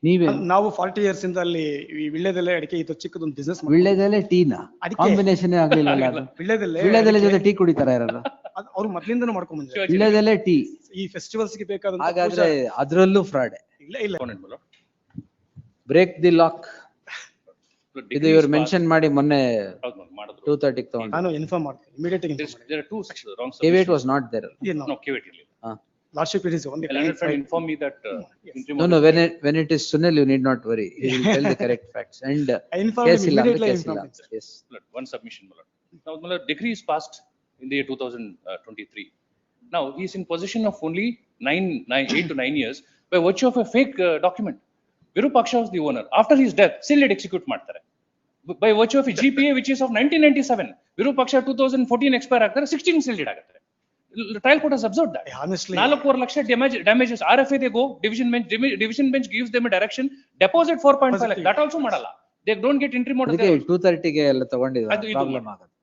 ನೀವೇ ನಾವು 40 years ಇಂದ ಅಲ್ಲಿ ಈ ವಿಳ್ಯದೆಲೆ ಅಡಿಕೆ ಇದು ಚಿಕ್ಕದೊಂದು ಬಿಸ್ನೆಸ್ ವಿಳ್ಯದೆಲೆ ಟೀನಾ ಅಡಿಕೆ. ಕಾಂಬಿನೇಷನ್ ಆಗ್ಲಿಲ್ಲ ಅದು. ವಿಳ್ಯದೆಲೆ ಜೊತೆ ಟೀ ಕುಡಿತಾರ ಯಾರು? ಅವ್ರು ಮೊದ್ಲಿಂದನೂ ಮಾಡ್ಕೊಂಡ್ ಬಂದಿದ್ದಾರೆ. ವಿಳ್ಯದೆಲೆ ಟೀ ಈ ಫೆಸ್ಟಿವಲ್ಸ್ ಗೆ ಬೇಕಾದಂತ ಹಾಗಾದ್ರೆ ಅದ್ರಲ್ಲೂ ಫ್ರಾಡ್. ಇಲ್ಲ ಬ್ರೇಕ್ ದಿ ಲಾಕ್. ಇದು ಇವ್ರು ಮೆನ್ಷನ್ ಮಾಡಿ ಮೊನ್ನೆ 2:30 ತಗೊಂಡು ನಾನು ಇನ್ಫಾರ್ಮ್ ಮಾಡ್ತೀನಿ ಇಮಿಡಿಯೇಟ್ ಆಗಿ. There are two wrong KVT was not there. No, KVT. Lordship, it is only Leonard friend informed me that. No, when it is Sunil, you need not worry. He will tell the correct facts. And I informed case him illa, immediately. case illa. Yes. One submission, Malad. Now, Malad, decree is passed in the year 2023. Now, he is in possession of only 8 to 9 years by virtue of a fake document. Virupaksha was the owner. After his death, still it execute ಮಾಡ್ತಾರೆ. By virtue of a GPA which is of 1997. Virupaksha 2014 expire ಆಗ್ತಾರೆ, 16 still it ಆಗುತ್ತೆ. Trial court has observed that. Honestly, 4 lakh damages. RFA they go, division bench gives them a direction, deposit 4.5 lakh. That also ಮಾಡಲ್ಲ. They don't get entry mode. ಅದಕ್ಕೆ 2:30 ಗೆ ಎಲ್ಲ ತಗೊಂಡಿದ್ದಾರೆ. Problem ಆಗುತ್ತೆ.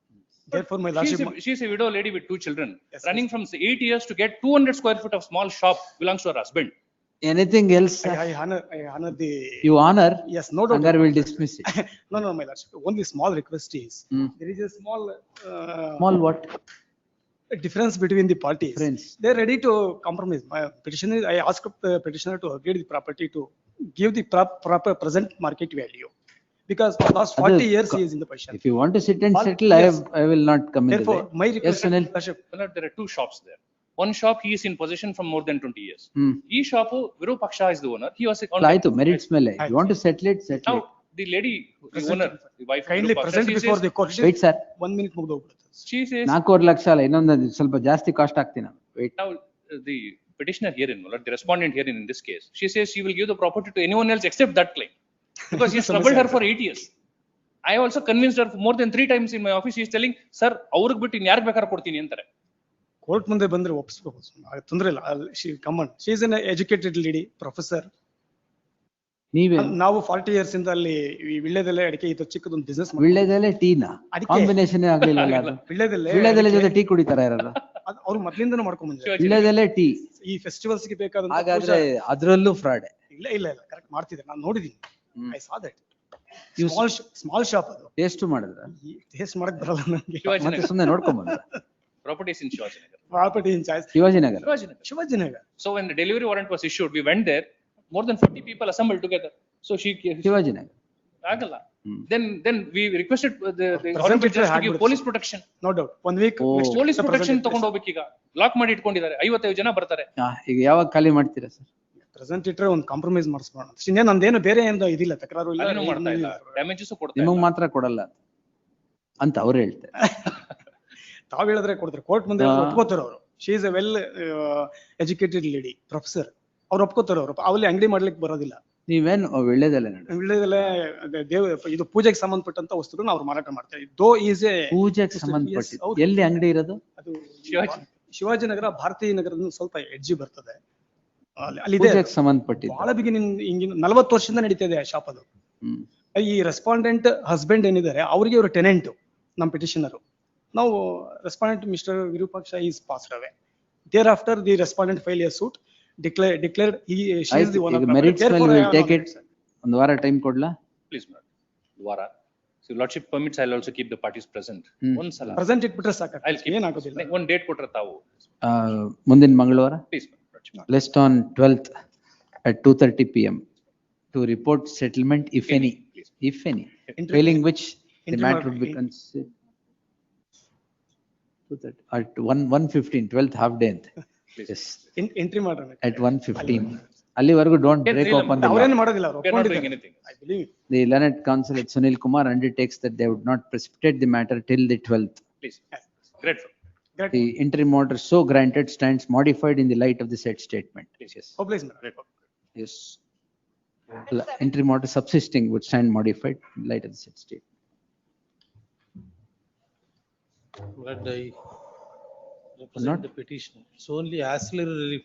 therefore my lordship, she is a widow lady with 2 children. Yes, running from 8 years to get 200 square foot of small shop belongs to her husband. Anything else? I honor the. You honor? Yes, no doubt. Anger will dismiss it. No, my lordship. Only small request is there is a small. Small what? Difference between the parties. Friends. They're ready to compromise. My petitioner, I asked the petitioner to agree the property to give the proper present market value. Because for the last 40 years he is in the position. If you want to sit and settle, Yes. I will not come in the Therefore, way. my Yes, request, Sunil. lordship, There are 2 shops there. One shop he is in possession from more than 20 years. E shop Virupaksha is the owner. He was ಆಯ್ತು merits ಮೇಲೆ. You want to settle it, settle now it. the lady, the owner, the wife of kindly Virupaksha, present she before says- the court. Wait sir. 1 minute ಮುಗ್ದೋಗ್ಬಿಡುತ್ತೆ. She says 4 lakh ಅಲ್ಲ, ಇನ್ನೊಂದು ಸ್ವಲ್ಪ ಜಾಸ್ತಿ cost ಆಗ್ತೀನಿ. Wait. now the petitioner herein, the respondent herein in this case, she says she will give the property to anyone else except that claim. Because he has troubled her for 8 years. I also convinced her more than 3 times in my office. She is telling, sir, ಅವ್ರಿಗೆ ಬಿಟ್ಟು ಇನ್ ಯಾರಿಗೆ ಬೇಕಾದ್ರೆ ಕೊಡ್ತೀನಿ ಅಂತಾರೆ. Court ಮುಂದೆ ಬಂದ್ರೆ ಒಪ್ಪಿಸ್ಬೇಕು. ತೊಂದ್ರೆ ಇಲ್ಲ. She come on. She is an educated lady, professor. ನೀವೇ ನಾವು 40 years ಇಂದ ಅಲ್ಲಿ ಈ ವಿಳ್ಯದೆಲೆ ಅಡಿಕೆ ಇದು ಚಿಕ್ಕದೊಂದು ಬಿಸ್ನೆಸ್. ವಿಳ್ಯದೆಲೆ ಟೀನಾ ಅಡಿಕೆ. ಕಾಂಬಿನೇಷನ್ ಆಗ್ಲಿಲ್ಲ ಅದು. ವಿಳ್ಯದೆಲೆ ಜೊತೆ ಟೀ ಕುಡಿತಾರ ಯಾರು? ಅವ್ರು ಮೊದ್ಲಿಂದನೂ ಮಾಡ್ಕೊಂಡ್ ಬಂದಿದ್ದಾರೆ. ವಿಳ್ಯದೆಲೆ ಟೀ. ಈ ಫೆಸ್ಟಿವಲ್ಸ್ ಗೆ ಬೇಕಾದಂತ. ಹಾಗಾದ್ರೆ ಅದ್ರಲ್ಲೂ ಫ್ರಾಡ್. ಇಲ್ಲ ಕರೆಕ್ಟ್ ಮಾಡ್ತಿದ್ದಾರೆ. ನಾನು ನೋಡಿದೀನಿ. I saw that. You small shop ಅದು. ಟೇಸ್ಟ್ ಮಾಡಿದ್ರ? ಟೇಸ್ಟ್ ಮಾಡಕ್ ಬರಲ್ಲ ನನಗೆ. ಮತ್ತೆ ಸುಮ್ಮನೆ ನೋಡ್ಕೊಂಡ್ ಬಂದ್ರ? Property is in Shivajinagar. Property in choice. Shivajinagar. Shivajinagar. So when the delivery warrant was issued, we went there. More than 40 people assembled together. So Shivajinagar. ಆಗಲ್ಲ. Then we requested the Present honorable it judge to ಹಾಗೆ give ಬಿಡು. police protection. No doubt. 1 week. Oh. next Police the protection present ತಗೊಂಡು ಹೋಗ್ಬೇಕೀಗ. Lock ಮಾಡಿ ಇಟ್ಕೊಂಡಿದ್ದಾರೆ. 55 ಜನ ಬರ್ತಾರೆ. ಈಗ ಯಾವಾಗ ಖಾಲಿ ಮಾಡ್ತೀರಾ ಸರ್? ಪ್ರೆಸೆಂಟ್ ಇಟ್ರೆ ಒಂದು ಕಾಂಪ್ರಮೈಸ್ ಮಾಡಿಸ್ಬೋಣ. ಇನ್ನೇನು ನಂದೇನು ಬೇರೆ ಏನು ಇದಿಲ್ಲ, ತಕರಾರು ಇಲ್ಲ. ಅದೇನೂ ಮಾಡ್ತಾ ಇಲ್ಲ. ಡ್ಯಾಮೇಜಸ್ ಕೊಡ್ತಾ ನಿಮಗ್ ಇಲ್ಲ. ಮಾತ್ರ ಕೊಡಲ್ಲ ಅಂತ ಅವ್ರು ಹೇಳ್ತಾರೆ. ತಾವ್ ಹೇಳಿದ್ರೆ ಕೊಡ್ತಾರೆ. ಕೋರ್ಟ್ ಮುಂದೆ ಒಪ್ಕೋತಾರೆ ಅವರು. She is A well educated lady, professor. ಅವ್ರು ಒಪ್ಕೋತಾರೆ. ಅವರು ಅಲ್ಲಿ ಅಂಗಡಿ ಮಾಡ್ಲಿಕ್ಕೆ ಬರೋದಿಲ್ಲ. ನೀವೇನು ವಿಳ್ಯದೆಲೆ ವಿಳ್ಯದೆಲೆ ಇದು ಪೂಜೆಗೆ ಸಂಬಂಧಪಟ್ಟಂತ ವಸ್ತುಗಳನ್ನ ಅವ್ರು ಮಾರಾಟ ಮಾಡ್ತಾರೆ. ದೋ ಈಸ್ ಎ ಪೂಜೆಗೆ ಸಂಬಂಧಪಟ್ಟಿದ್ದು ಎಲ್ಲಿ ಅಂಗಡಿ ಇರೋದು? ಅದು ಶಿವಾಜಿನಗರ, ಭಾರತೀಯ ನಗರದ ಸ್ವಲ್ಪ ಎಡ್ಜಿ ಬರ್ತದೆ. ಅಲ್ಲಿದೆ ಸಂಬಂಧಪಟ್ಟಿದ್ದು ಬಹಳ ಬಿಗಿನಿಂಗ್. ಹಿಂಗಿನ 40 ವರ್ಷದಿಂದ ನಡೀತಾ ಇದೆ ಆ ಶಾಪ್ ಅದು. ಈ ರೆಸ್ಪಾಂಡೆಂಟ್ ಹಸ್ಬೆಂಡ್ ಏನಿದ್ದಾರೆ ಅವ್ರಿಗೆ ಇವರು ಟೆನೆಂಟ್. ನಮ್ಮ ಪಿಟಿಷನರು ನಾವು respondent mister Virupaksha is passed away. Thereafter the respondent file a suit declared he she is the one of merits will take it. ಒಂದು ವಾರ ಟೈಮ್ ಕೊಡ್ಲಾ Please, madam. ವಾರ. So lordship permits, I'll also keep the parties present. ಒಂದ್ಸಲ present ಇಟ್ಬಿಟ್ರೆ ಸಾಕು. I'll keep. ಏನಾಗೋದಿಲ್ಲ. ಒಂದು date ಕೊಟ್ರೆ ತಾವು. ಮುಂದಿನ ಮಂಗಳವಾರ Please, madam. list on 12th at 2:30 PM to report settlement if any, if any, failing which the matter would be considered at 1:15, 12th half day ಅಂತ. Yes, ಎಂಟ್ರಿ ಮಾಡೋಣ at 1:15. ಅಲ್ಲಿವರೆಗೂ don't break open the law. ಅವ್ರೇನು ಮಾಡೋದಿಲ್ಲ. ಅವರು We are not doing ಒಪ್ಕೊಂಡಿದ್ದಾರೆ. anything. I believe. The Leonard Counsel at Sunil Kumar undertakes that they would not precipitate the matter till the 12th. Please. Grateful. The interim order so granted stands modified in the light of the said statement. Yes. Oh, please, madam. Yes. Interim order subsisting would stand modified in light of the said statement. But I represent the petition. It's only ancillary relief.